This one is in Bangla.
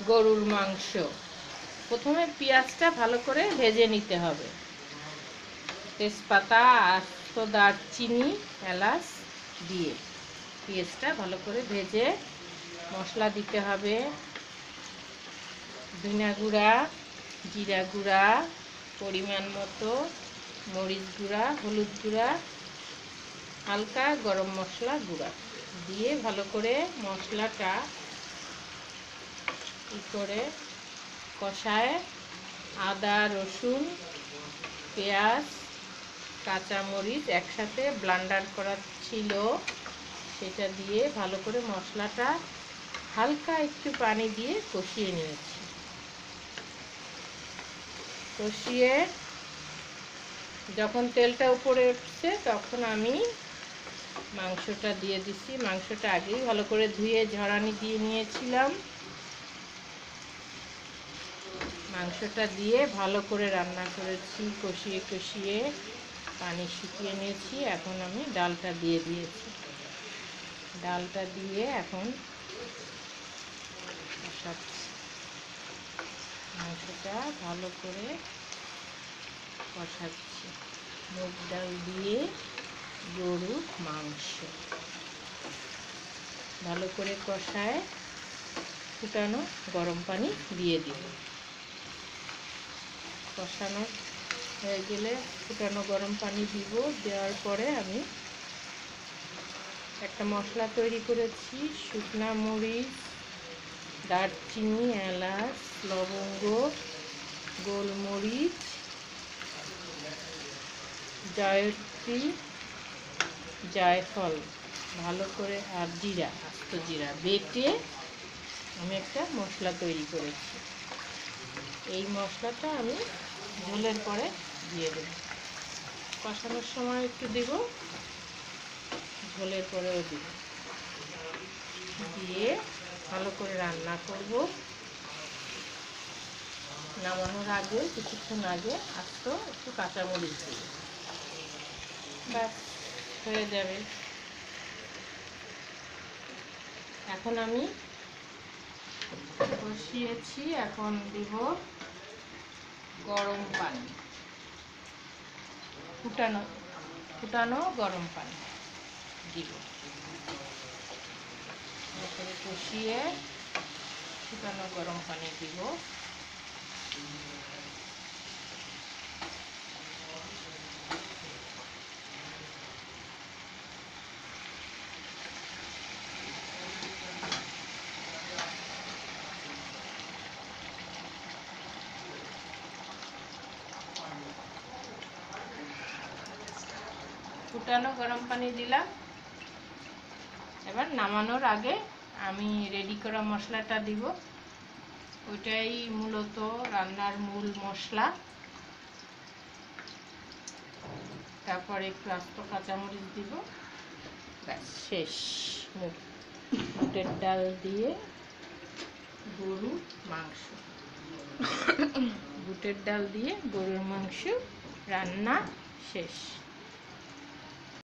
গরুর মাংস। প্রথমে পেঁয়াজটা ভালো করে ভেজে নিতে হবে। তেজপাতা, আস্ত দারচিনি, এলাচ দিয়ে পেঁয়াজটা ভালো করে ভেজে মশলা দিতে হবে। ধনিয়া গুঁড়া, জিরা গুঁড়া, পরিমাণ মতো মরিচ গুঁড়া, হলুদ গুঁড়া, হালকা গরম মশলা গুঁড়া দিয়ে ভালো করে মশলাটা করে কষায় আদা, রসুন, পেঁয়াজ, কাঁচামরিচ একসাথে ব্লেন্ডার করা ছিল, সেটা দিয়ে ভালো করে মশলাটা হালকা একটু পানি দিয়ে কষিয়ে নিয়েছি। কষিয়ে যখন তেলটা উপরে উঠছে তখন আমি মাংসটা দিয়ে দিছি। মাংসটা আগেই ভালো করে ধুয়ে ঝরানি দিয়ে নিয়েছিলাম। মাংসটা দিয়ে ভালো করে রান্না করেছি, কষিয়ে কষিয়ে পানি শুকিয়ে নিয়েছি। এখন আমি ডালটা দিয়ে দিয়েছি। ডালটা দিয়ে এখন কষাচ্ছি। মাংসটা ভালো করে কষাচ্ছি। মুগ ডাল দিয়ে গরুর মাংস ভালো করে কষায় ফুটানো গরম পানি দিয়ে দিব। কষানো হয়ে গেলে ফুটানো গরম পানি দিব। দেওয়ার পরে আমি একটা মশলা তৈরি করেছি। শুকনা মরিচ, দারচিনি, এলাচ, লবঙ্গ, গোলমরিচ, জয়ত্রী, জায়ফল ভালো করে আর জিরা, আস্ত জিরা বেটে আমি একটা মশলা তৈরি করেছি। এই মশলাটা আমি ঝোলের পরে দিয়ে দেব। কষানোর সময় একটু দেব, ঝোলের পরেও দেব। দিয়ে ভালো করে রান্না করব। নামানোর আগে কিছুক্ষণ আগে আস্ত একটু কাঁচামরিচ দেব, ব্যাস হয়ে যাবে। এখন আমি কষিয়েছি, এখন দিব গরম পানি, ফুটানো গরম পানি দিব। তারপরে কষিয়ে ফুটানো গরম পানি দিব। ফুটানো গরম পানি দিলাম। এবার নামানোর আগে আমি রেডি করা মশলাটা দিব। ওইটাই মূলত রান্নার মূল মশলা। তারপরে একটু আস্ত কাঁচামরিচ দিব, ব্যাস শেষ। বুটের ডাল দিয়ে গরুর মাংস, বুটের ডাল দিয়ে গরুর মাংস রান্না শেষ।